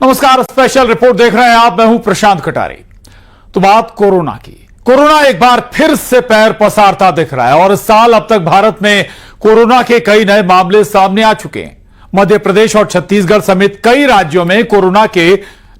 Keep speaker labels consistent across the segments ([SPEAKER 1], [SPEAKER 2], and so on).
[SPEAKER 1] नमस्कार, special report देख रहे हैं आप। मैं हूं प्रशांत कटारे। तो बात कोरोना की। कोरोना एक बार फिर से पैर पसारता दिख रहा है और इस साल अब तक भारत में कोरोना के कई नए मामले सामने आ चुके हैं। मध्य प्रदेश और छत्तीसगढ़ समेत कई राज्यों में कोरोना के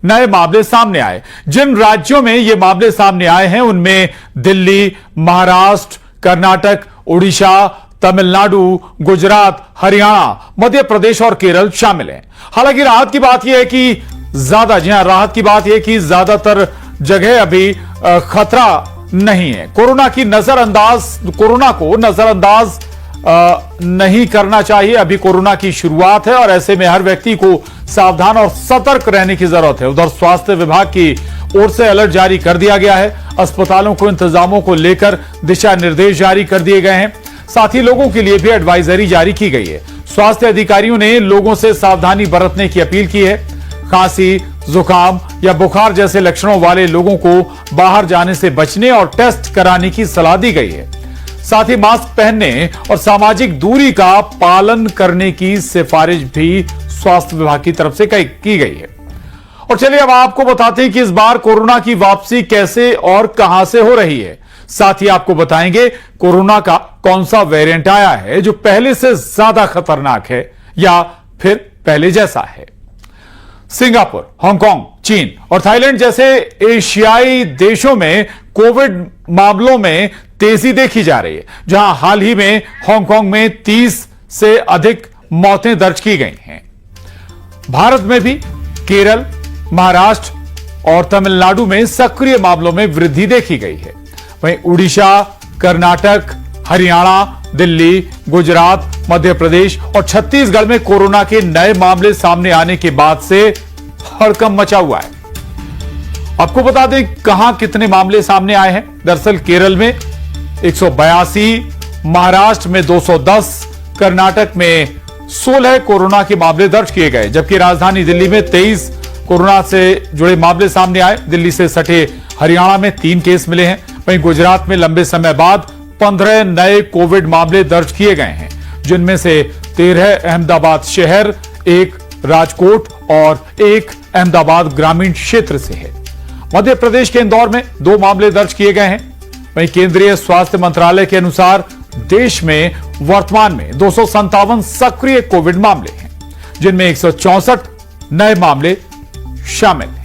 [SPEAKER 1] नए मामले सामने आए। जिन राज्यों में ये मामले सामने आए हैं उनमें दिल्ली, महाराष्ट्र, कर्नाटक, उड़ीसा, तमिलनाडु, गुजरात, हरियाणा, मध्य प्रदेश और केरल शामिल हैं। हालांकि राहत की बात यह है कि राहत की बात यह कि ज्यादातर जगह अभी खतरा नहीं है। कोरोना को नजरअंदाज नहीं करना चाहिए। अभी कोरोना की शुरुआत है और ऐसे में हर व्यक्ति को सावधान और सतर्क रहने की जरूरत है। उधर स्वास्थ्य विभाग की ओर से अलर्ट जारी कर दिया गया है। अस्पतालों को इंतजामों को लेकर दिशा निर्देश जारी कर दिए गए हैं। साथ ही लोगों के लिए भी एडवाइजरी जारी की गई है। स्वास्थ्य अधिकारियों ने लोगों से सावधानी बरतने की अपील की है। खांसी, जुकाम या बुखार जैसे लक्षणों वाले लोगों को बाहर जाने से बचने और टेस्ट कराने की सलाह दी गई है। साथ ही मास्क पहनने और सामाजिक दूरी का पालन करने की सिफारिश भी स्वास्थ्य विभाग की तरफ से की गई है। और चलिए अब आपको बताते हैं कि इस बार कोरोना की वापसी कैसे और कहां से हो रही है। साथ ही आपको बताएंगे कोरोना का कौन सा वेरिएंट आया है जो पहले से ज्यादा खतरनाक है या फिर पहले जैसा है। सिंगापुर, हांगकांग, चीन और थाईलैंड जैसे एशियाई देशों में कोविड मामलों में तेजी देखी जा रही है, जहां हाल ही में हांगकांग में 30 से अधिक मौतें दर्ज की गई हैं। भारत में भी केरल, महाराष्ट्र और तमिलनाडु में सक्रिय मामलों में वृद्धि देखी गई है। वहीं उड़ीसा, कर्नाटक, हरियाणा, दिल्ली, गुजरात, मध्य प्रदेश और छत्तीसगढ़ में कोरोना के नए मामले सामने आने के बाद से हड़कंप मचा हुआ है। आपको बता दें कहां कितने मामले सामने आए हैं। दरअसल केरल में 182, महाराष्ट्र में 210, कर्नाटक में 16 कोरोना के मामले दर्ज किए गए, जबकि राजधानी दिल्ली में 23 कोरोना से जुड़े मामले सामने आए। दिल्ली से सटे हरियाणा में 3 केस मिले हैं। वहीं गुजरात में लंबे समय बाद 15 नए कोविड मामले दर्ज किए गए हैं, जिनमें से 13 अहमदाबाद शहर, 1 राजकोट और 1 अहमदाबाद ग्रामीण क्षेत्र से है। मध्य प्रदेश के इंदौर में 2 मामले दर्ज किए गए हैं। वहीं केंद्रीय स्वास्थ्य मंत्रालय के अनुसार देश में वर्तमान में 257 सक्रिय कोविड मामले हैं, जिनमें 164 नए मामले शामिल हैं।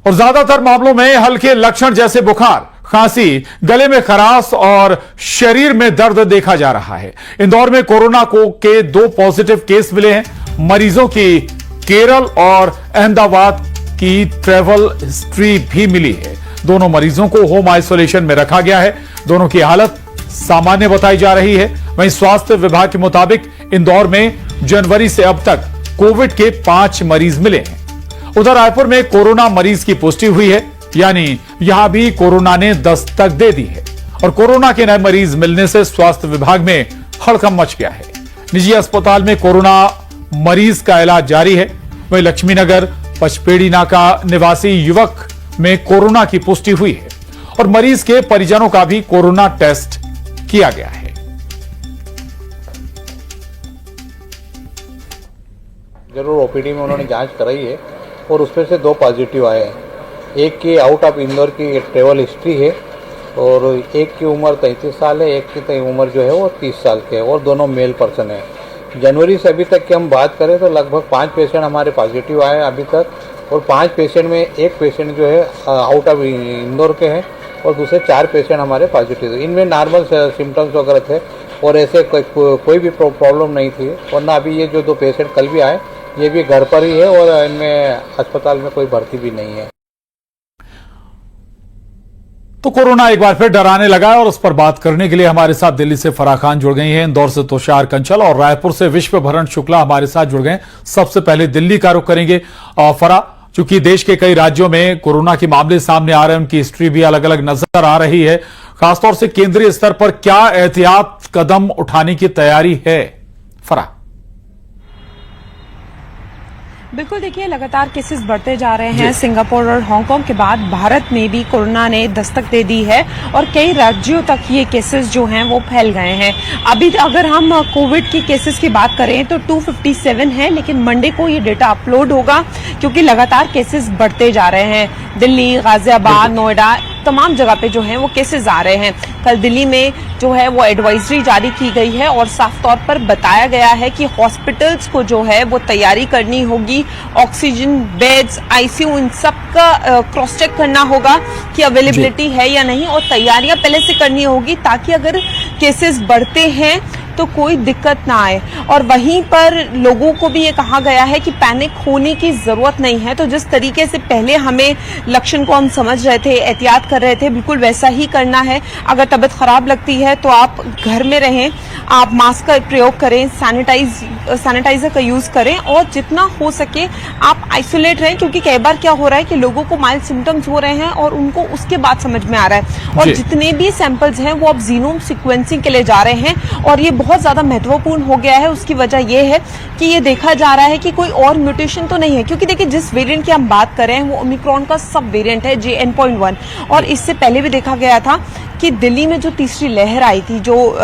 [SPEAKER 1] और ज्यादातर मामलों में हल्के लक्षण जैसे बुखार, खांसी, गले में खराश और शरीर में दर्द देखा जा रहा है। इंदौर में कोरोना के 2 पॉजिटिव केस मिले हैं। मरीजों की केरल और अहमदाबाद की ट्रैवल हिस्ट्री भी मिली है। दोनों मरीजों को होम आइसोलेशन में रखा गया है। दोनों की हालत सामान्य बताई जा रही है। वहीं स्वास्थ्य विभाग के मुताबिक इंदौर में जनवरी से अब तक कोविड के 5 मरीज मिले हैं। उधर रायपुर में कोरोना मरीज की पुष्टि हुई है, यानी यहां भी कोरोना ने दस्तक दे दी है। और कोरोना के नए मरीज मिलने से स्वास्थ्य विभाग में हड़कंप मच गया है। निजी अस्पताल में कोरोना मरीज का इलाज जारी है। वहीं लक्ष्मीनगर पचपेड़ी नाका निवासी युवक में कोरोना की पुष्टि हुई है और मरीज के परिजनों का भी कोरोना टेस्ट किया गया है।
[SPEAKER 2] जरूर ओपीडी में उन्होंने जांच कराई है और उसमें से 2 पॉजिटिव आए हैं। एक की आउट ऑफ इंदौर की ट्रेवल हिस्ट्री है और एक की उम्र 33 साल है, एक की उम्र जो है वो 30 साल के है और दोनों मेल पर्सन है। जनवरी से अभी तक की हम बात करें तो लगभग 5 पेशेंट हमारे पॉजिटिव आए अभी तक और 5 पेशेंट में एक पेशेंट जो है आउट ऑफ इंदौर के हैं और दूसरे 4 पेशेंट हमारे पॉजिटिव है। इनमें नॉर्मल सिम्टम्स वगैरह थे और ऐसे कोई भी प्रॉब्लम नहीं थी। वरना अभी ये जो 2 पेशेंट कल भी आए ये भी घर पर ही है और इनमें अस्पताल में कोई भर्ती भी नहीं है।
[SPEAKER 1] तो कोरोना एक बार फिर डराने लगा है और उस पर बात करने के लिए हमारे साथ दिल्ली से फराह खान जुड़ गई हैं, इंदौर से तुषार कंचल और रायपुर से विश्वभरण शुक्ला हमारे साथ जुड़ गए। सबसे पहले दिल्ली का रुख करेंगे। फराह, चूंकि देश के कई राज्यों में कोरोना के मामले सामने आ रहे हैं, उनकी हिस्ट्री भी अलग अलग नजर आ रही है। खासतौर से केंद्रीय स्तर पर क्या एहतियात कदम उठाने की तैयारी है? फराह।
[SPEAKER 3] बिल्कुल, देखिए लगातार केसेस बढ़ते जा रहे हैं। सिंगापुर और हांगकांग के बाद भारत में भी कोरोना ने दस्तक दे दी है और कई राज्यों तक ये केसेस जो हैं वो फैल गए हैं। अभी अगर हम कोविड की केसेस की बात करें तो 257 है, लेकिन मंडे को ये डेटा अपलोड होगा क्योंकि लगातार केसेस बढ़ते जा रहे हैं। दिल्ली, गाजियाबाद, नोएडा, तमाम जगह पे जो है वो केसेस आ रहे हैं। कल दिल्ली में जो है वो एडवाइजरी जारी की गई है और साफ तौर पर बताया गया है कि हॉस्पिटल्स को जो है वो तैयारी करनी होगी, ऑक्सीजन बेड्स, आईसीयू, इन सब का क्रॉस चेक करना होगा कि अवेलेबिलिटी है या नहीं, और तैयारियां पहले से करनी होगी ताकि अगर केसेस बढ़ते हैं तो कोई दिक्कत ना आए। और वहीं पर लोगों को भी ये कहा गया है कि पैनिक होने की जरूरत नहीं है। तो जिस तरीके से पहले हमें लक्षण को हम समझ रहे थे, एहतियात कर रहे थे, बिल्कुल वैसा ही करना है। अगर तबीयत खराब लगती है तो आप घर में रहें, आप मास्क का प्रयोग करें, सैनिटाइजर का यूज करें और जितना हो सके आप आइसोलेट रहें, क्योंकि कई बार क्या हो रहा है कि लोगों को माइल्ड सिम्टम्स हो रहे हैं और उनको उसके बाद समझ में आ रहा है। और जितने भी सैंपल्स हैं वो अब जीनोम सिक्वेंसिंग के लिए जा रहे हैं और ये बहुत ज्यादा महत्वपूर्ण हो गया है। उसकी वजह यह है कि ये देखा जा रहा है कि कोई और म्यूटेशन तो नहीं है, क्योंकि देखिए जिस वेरिएंट की हम बात कर रहे हैं वो ओमिक्रॉन का सब वेरिएंट है JN.1, और इससे पहले भी देखा गया था कि दिल्ली में जो तीसरी लहर आई थी, जो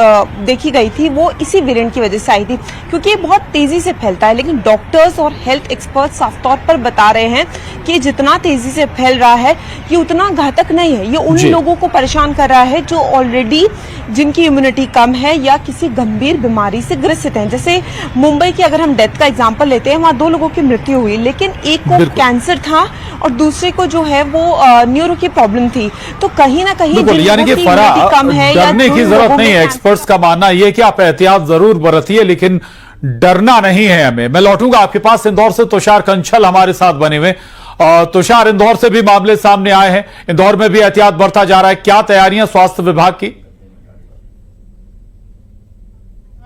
[SPEAKER 3] देखी गई थी, वो इसी वेरिएंट की वजह से आई थी, क्योंकि ये बहुत तेजी से फैलता है। लेकिन डॉक्टर्स और हेल्थ एक्सपर्ट साफ तौर पर बता रहे हैं कि जितना तेजी से फैल रहा है ये उतना घातक नहीं है। ये उन लोगों को परेशान कर रहा है जो ऑलरेडी जिनकी इम्यूनिटी कम है या किसी गंभीर बीमारी से ग्रसित हैं। जैसे मुंबई की अगर हम डेथ का एग्जाम्पल लेते हैं, वहां 2 लोगों की मृत्यु हुई, लेकिन एक को कैंसर था और दूसरे को जो है वो न्यूरो की प्रॉब्लम थी। तो कहीं ना कहीं कम है,
[SPEAKER 1] डरने की जरूरत नहीं है। एक्सपर्ट्स का मानना यह कि आप एहतियात जरूर बरतिए, लेकिन डरना नहीं है हमें। मैं लौटूंगा आपके पास इंदौर से, तुषार कंछल हमारे साथ बने हुए। तुषार, इंदौर से भी मामले सामने आए हैं, इंदौर में भी एहतियात बरता जा रहा है, क्या तैयारियां स्वास्थ्य विभाग की?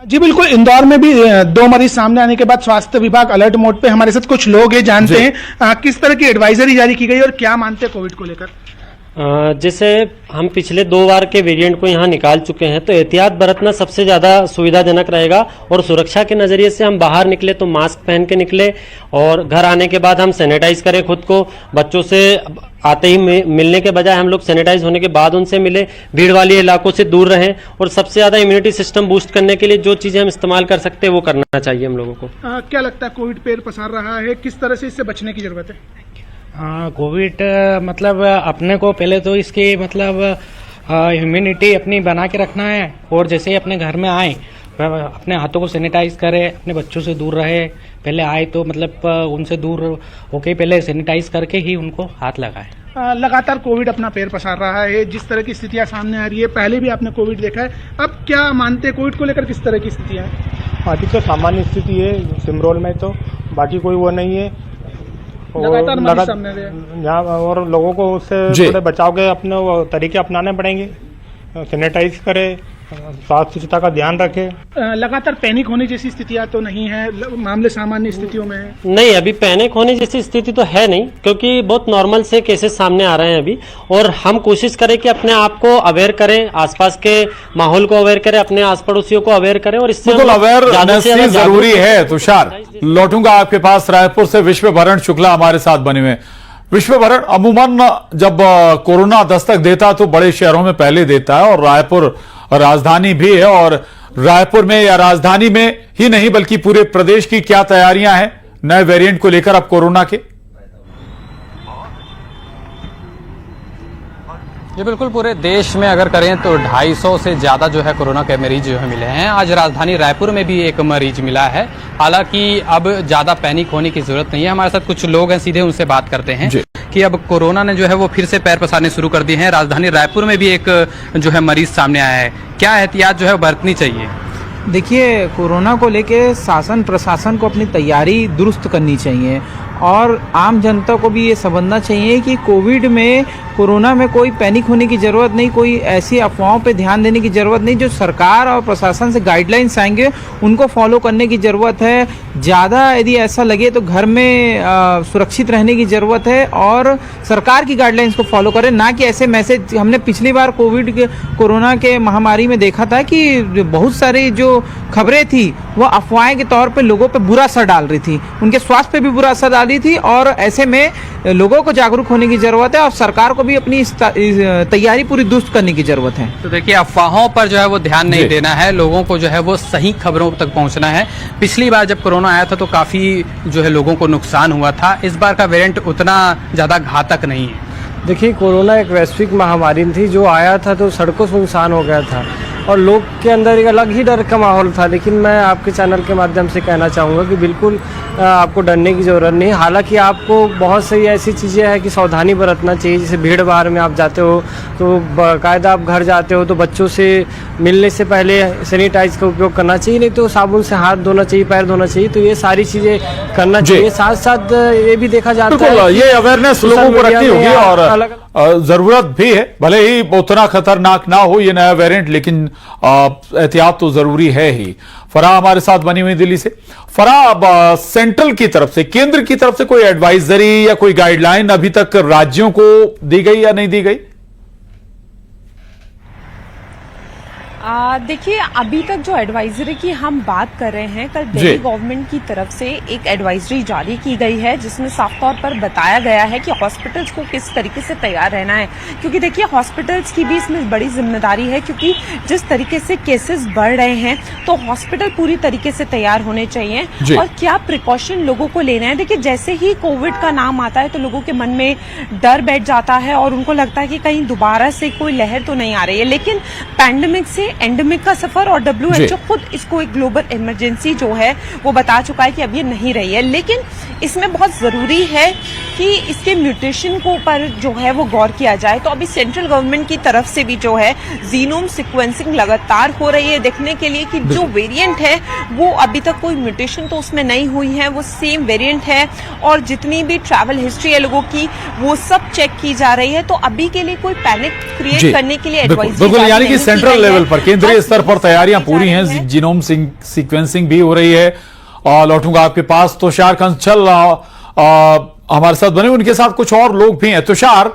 [SPEAKER 4] जी बिल्कुल, इंदौर में भी 2 मरीज सामने आने के बाद स्वास्थ्य विभाग अलर्ट मोड पे। हमारे साथ कुछ लोग हैं, जानते हैं किस तरह की एडवाइजरी जारी की गई और क्या मानते हैं कोविड को लेकर।
[SPEAKER 5] जैसे हम पिछले 2 बार के वेरिएंट को यहाँ निकाल चुके हैं, तो एहतियात बरतना सबसे ज्यादा सुविधाजनक रहेगा। और सुरक्षा के नजरिए से हम बाहर निकले तो मास्क पहन के निकले, और घर आने के बाद हम सैनिटाइज करें खुद को। बच्चों से आते ही मिलने के बजाय हम लोग सैनिटाइज होने के बाद उनसे मिले, भीड़ वाले इलाकों से दूर रहें, और सबसे ज्यादा इम्यूनिटी सिस्टम बूस्ट करने के लिए जो चीजें हम इस्तेमाल कर सकते हैं वो करना चाहिए हम लोगों को।
[SPEAKER 4] क्या लगता है कोविड पैर पसार रहा है, किस तरह से इससे बचने की जरूरत है?
[SPEAKER 6] कोविड मतलब अपने को पहले तो इसकी मतलब इम्यूनिटी अपनी बना के रखना है, और जैसे ही अपने घर में आए अपने हाथों को सैनिटाइज करें, अपने बच्चों से दूर रहे, पहले आए तो मतलब उनसे दूर होके पहले सैनिटाइज करके ही उनको हाथ लगाए।
[SPEAKER 4] लगातार कोविड अपना पैर पसार रहा है, जिस तरह की स्थितियां सामने आ रही है, पहले भी आपने कोविड देखा है, अब क्या मानते हैं कोविड को लेकर किस तरह की स्थितियां हैं?
[SPEAKER 7] अभी तो सामान्य स्थिति है सिमरोल में, तो बाकी कोई वो नहीं है।
[SPEAKER 4] लगातार सामने आ रहे हैं
[SPEAKER 7] और लोगों को उससे थोड़े बचाव के अपने तरीके अपनाने पड़ेंगे। सैनिटाइज करें, साफ स्वच्छता का ध्यान रखें।
[SPEAKER 4] लगातार पैनिक होने जैसी स्थितियां तो नहीं है, मामले सामान्य स्थितियों में है?
[SPEAKER 5] नहीं, अभी पैनिक होने जैसी स्थिति तो है नहीं, क्योंकि बहुत नॉर्मल से केसेस सामने आ रहे हैं अभी। और हम कोशिश करें कि अपने आप को अवेयर करें, आसपास के माहौल को अवेयर करें, अपने आस पड़ोसियों को अवेयर करें, और इससे
[SPEAKER 1] अवेयरनेस जरूरी है। तुषार, लौटूंगा आपके पास, रायपुर से विश्वभरण शुक्ला हमारे साथ बने हुए। विश्वभरण, अमूमन जब कोरोना दस्तक देता तो बड़े शहरों में पहले देता है, और रायपुर राजधानी भी है, और रायपुर में या राजधानी में ही नहीं बल्कि पूरे प्रदेश की क्या तैयारियां हैं नए वेरिएंट को लेकर अब कोरोना के?
[SPEAKER 8] ये बिल्कुल पूरे देश में अगर करें तो 250 से ज्यादा जो है कोरोना के मरीज जो है मिले हैं। आज राजधानी रायपुर में भी एक मरीज मिला है। हालांकि अब ज्यादा पैनिक होने की जरूरत नहीं है। हमारे साथ कुछ लोग हैं, सीधे उनसे बात करते हैं कि अब कोरोना ने जो है वो फिर से पैर पसारने शुरू कर दिए हैं। राजधानी रायपुर में भी एक जो है मरीज सामने आया है, क्या एहतियात जो है बरतनी चाहिए?
[SPEAKER 9] देखिए, कोरोना को लेके शासन प्रशासन को अपनी तैयारी दुरुस्त करनी चाहिए, और आम जनता को भी ये समझना चाहिए कि कोरोना में कोई पैनिक होने की ज़रूरत नहीं, कोई ऐसी अफवाहों पे ध्यान देने की ज़रूरत नहीं। जो सरकार और प्रशासन से गाइडलाइंस आएंगे उनको फॉलो करने की ज़रूरत है। ज़्यादा यदि ऐसा लगे तो घर में सुरक्षित रहने की ज़रूरत है, और सरकार की गाइडलाइंस को फॉलो करें, ना कि ऐसे मैसेज। हमने पिछली बार कोरोना के महामारी में देखा था कि बहुत सारे जो खबरें थी वो अफवाहें के तौर पे लोगों पे बुरा असर डाल रही थी, उनके स्वास्थ्य पे भी बुरा असर डाल रही थी। और ऐसे में लोगों को जागरूक होने की जरूरत है और सरकार को भी अपनी इस तैयारी पूरी दुरुस्त करने की जरूरत है।
[SPEAKER 8] तो देखिए, अफवाहों पर जो है वो ध्यान नहीं देना है, लोगों को जो है वो सही खबरों तक पहुंचना है। पिछली बार जब कोरोना आया था तो काफी जो है लोगों को नुकसान हुआ था, इस बार का वेरिएंट उतना ज्यादा घातक नहीं है।
[SPEAKER 5] देखिए, कोरोना एक वैश्विक महामारी थी, जो आया था तो सड़कों सुनसान हो गया था और लोग के अंदर एक अलग ही डर का माहौल था। लेकिन मैं आपके चैनल के माध्यम से कहना चाहूँगा कि बिल्कुल आपको डरने की ज़रूरत नहीं। हालांकि आपको बहुत सी ऐसी चीज़ें हैं कि सावधानी बरतना चाहिए। जैसे भीड़ भाड़ में आप जाते हो तो बाकायदा आप घर जाते हो तो बच्चों से मिलने से पहले सैनिटाइज का उपयोग करना चाहिए, नहीं तो साबुन से हाथ धोना चाहिए, पैर धोना चाहिए। तो ये सारी चीज़ें करना चाहिए। साथ साथ ये भी देखा जाता है
[SPEAKER 1] ये अवेयरनेस लोगों को रखनी होगी और जरूरत भी है, भले ही उतना खतरनाक ना हो ये नया वेरिएंट, लेकिन एहतियात तो जरूरी है ही। फराह हमारे साथ बनी हुई दिल्ली से। फराह, सेंट्रल की तरफ से, केंद्र की तरफ से कोई एडवाइजरी या कोई गाइडलाइन अभी तक राज्यों को दी गई या नहीं दी गई?
[SPEAKER 3] देखिए, अभी तक जो एडवाइजरी की हम बात कर रहे हैं, कल दिल्ली गवर्नमेंट की तरफ से एक एडवाइजरी जारी की गई है जिसमें साफ तौर पर बताया गया है कि हॉस्पिटल्स को किस तरीके से तैयार रहना है। क्योंकि देखिए, हॉस्पिटल्स की भी इसमें बड़ी जिम्मेदारी है, क्योंकि जिस तरीके से केसेस बढ़ रहे हैं तो हॉस्पिटल पूरी तरीके से तैयार होने चाहिए और क्या प्रिकॉशन लोगों को लेना है। देखिए, जैसे ही कोविड का नाम आता है तो लोगों के मन में डर बैठ जाता है और उनको लगता है कि कहीं दोबारा से कोई लहर तो नहीं आ रही है। लेकिन पैंडेमिक से एंडेमिक का सफर और WHO खुद इसको एक ग्लोबल इमरजेंसी जो है वो बता चुका है कि अब ये नहीं रही है। लेकिन इसमें बहुत जरूरी है कि इसके म्यूटेशन को पर जो है वो गौर किया जाए। तो अभी सेंट्रल गवर्नमेंट की तरफ से भी जो है जीनोम सीक्वेंसिंग लगातार हो रही है देखने के लिए कि जो वेरिएंट है वो अभी तक कोई म्यूटेशन तो उसमें नहीं हुई है, वो सेम वेरिएंट है और जितनी भी ट्रैवल हिस्ट्री है लोगों की वो सब चेक की जा रही है। तो अभी के लिए कोई पैनिक क्रिएट करने के लिए एडवाइजरी
[SPEAKER 1] यानी कि सेंट्रल लेवल पर, केंद्रीय स्तर पर तैयारियां पूरी हैं, जीनोम सीक्वेंसिंग भी हो रही है। और लौटूंगा आपके पास, तुषार कंसल हमारे साथ बने, उनके साथ कुछ और लोग भी हैं। तुषार,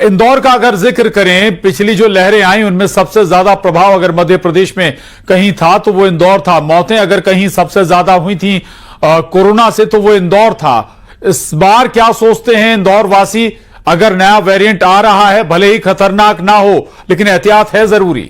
[SPEAKER 1] इंदौर का अगर जिक्र करें, पिछली जो लहरें आई उनमें सबसे ज्यादा प्रभाव अगर मध्य प्रदेश में कहीं था तो वो इंदौर था। मौतें अगर कहीं सबसे ज्यादा हुई थी कोरोना से तो वो इंदौर था। इस बार क्या सोचते हैं इंदौर वासी? अगर नया वेरिएंट आ रहा है, भले ही खतरनाक ना हो लेकिन एहतियात है जरूरी।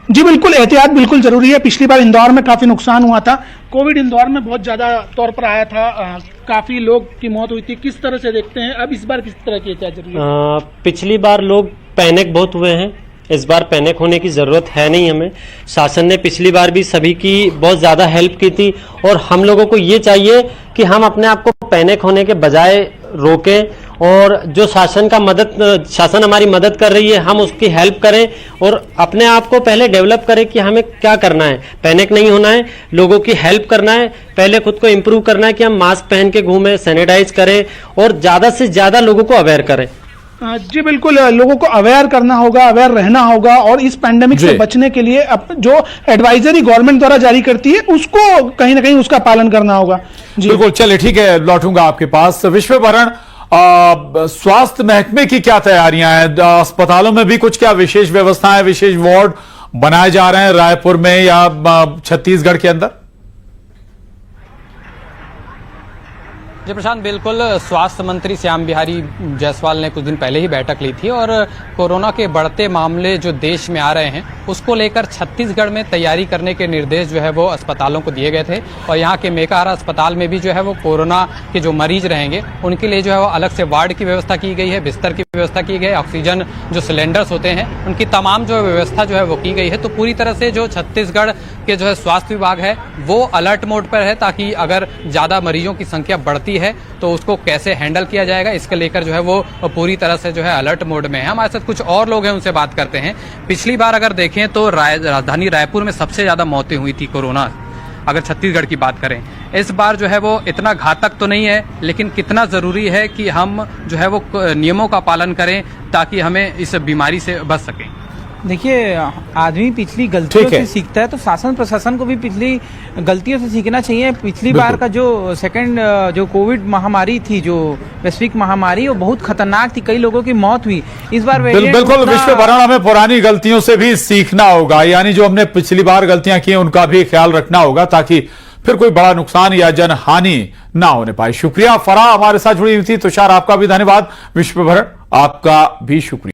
[SPEAKER 4] जी बिल्कुल, एहतियात बिल्कुल जरूरी है। पिछली बार इंदौर में काफी नुकसान हुआ था, कोविड इंदौर में बहुत ज्यादा तौर पर आया था, काफी लोग की मौत हुई थी। किस तरह से देखते हैं अब इस बार, किस तरह की एहतियात जरूरी है?
[SPEAKER 5] पिछली बार लोग पैनिक बहुत हुए हैं, इस बार पैनिक होने की जरूरत है नहीं हमें। शासन ने पिछली बार भी सभी की बहुत ज्यादा हेल्प की थी और हम लोगों को ये चाहिए कि हम अपने आप को पैनिक होने के बजाय रोकें और जो शासन हमारी मदद कर रही है हम उसकी हेल्प करें और अपने आप को पहले डेवलप करें कि हमें क्या करना है। पैनिक नहीं होना है, लोगों की हेल्प करना है, पहले खुद को इम्प्रूव करना है कि हम मास्क पहन के घूमें, सैनिटाइज करें और ज्यादा से ज्यादा लोगों को अवेयर करें।
[SPEAKER 4] जी बिल्कुल, लोगों को अवेयर करना होगा, अवेयर रहना होगा और इस पैंडेमिक से बचने के लिए जो एडवाइजरी गवर्नमेंट द्वारा जारी करती है उसको कहीं ना कहीं उसका पालन करना होगा। जी
[SPEAKER 1] बिल्कुल, चलिए ठीक है, लौटूंगा आपके पास। विश्वभरण, स्वास्थ्य महकमे की क्या तैयारियां हैं? अस्पतालों में भी कुछ क्या विशेष व्यवस्थाएं, विशेष वार्ड बनाए जा रहे हैं रायपुर में या छत्तीसगढ़ के अंदर?
[SPEAKER 8] जी प्रशांत, बिल्कुल, स्वास्थ्य मंत्री श्याम बिहारी जायसवाल ने कुछ दिन पहले ही बैठक ली थी और कोरोना के बढ़ते मामले जो देश में आ रहे हैं उसको लेकर छत्तीसगढ़ में तैयारी करने के निर्देश जो है वो अस्पतालों को दिए गए थे। और यहाँ के मेकाहारा अस्पताल में भी जो है वो कोरोना के जो मरीज रहेंगे उनके लिए जो है वो अलग से वार्ड की व्यवस्था की गई है, बिस्तर की व्यवस्था की गई है, ऑक्सीजन जो सिलेंडर्स होते हैं उनकी तमाम जो व्यवस्था जो है वो की गई है। तो पूरी तरह से जो छत्तीसगढ़ के जो है स्वास्थ्य विभाग है वो अलर्ट मोड पर है, ताकि अगर ज्यादा मरीजों की संख्या बढ़ती है तो उसको कैसे हैंडल किया जाएगा इसके लेकर जो है वो पूरी तरह से जो है अलर्ट मोड में है। हमारे साथ कुछ और लोग हैं, उनसे बात करते हैं। पिछली बार अगर देखें तो राजधानी रायपुर में सबसे ज्यादा मौतें हुई थी कोरोना, अगर छत्तीसगढ़ की बात करें। इस बार जो है वो इतना घातक तो नहीं है, लेकिन कितना जरूरी है कि हम जो है वो नियमों का पालन करें ताकि हमें इस बीमारी से बच सकें।
[SPEAKER 9] देखिए, आदमी पिछली गलतियों
[SPEAKER 1] ठीक है।
[SPEAKER 9] से सीखता है, तो शासन प्रशासन को भी पिछली गलतियों से सीखना चाहिए। पिछली बार का जो सेकंड जो कोविड महामारी थी, जो वैश्विक महामारी, वो बहुत खतरनाक थी, कई लोगों की मौत हुई। इस बार
[SPEAKER 1] बिल्कुल विश्व भरण हमें पुरानी गलतियों से भी सीखना होगा, यानी जो हमने पिछली बार गलतियां की हैं उनका भी ख्याल रखना होगा ताकि फिर कोई बड़ा नुकसान या जनहानि ना होने पाए। शुक्रिया फराह हमारे साथ जुड़ी हुई थी। तुषार आपका भी धन्यवाद। विश्व भरण आपका भी शुक्रिया।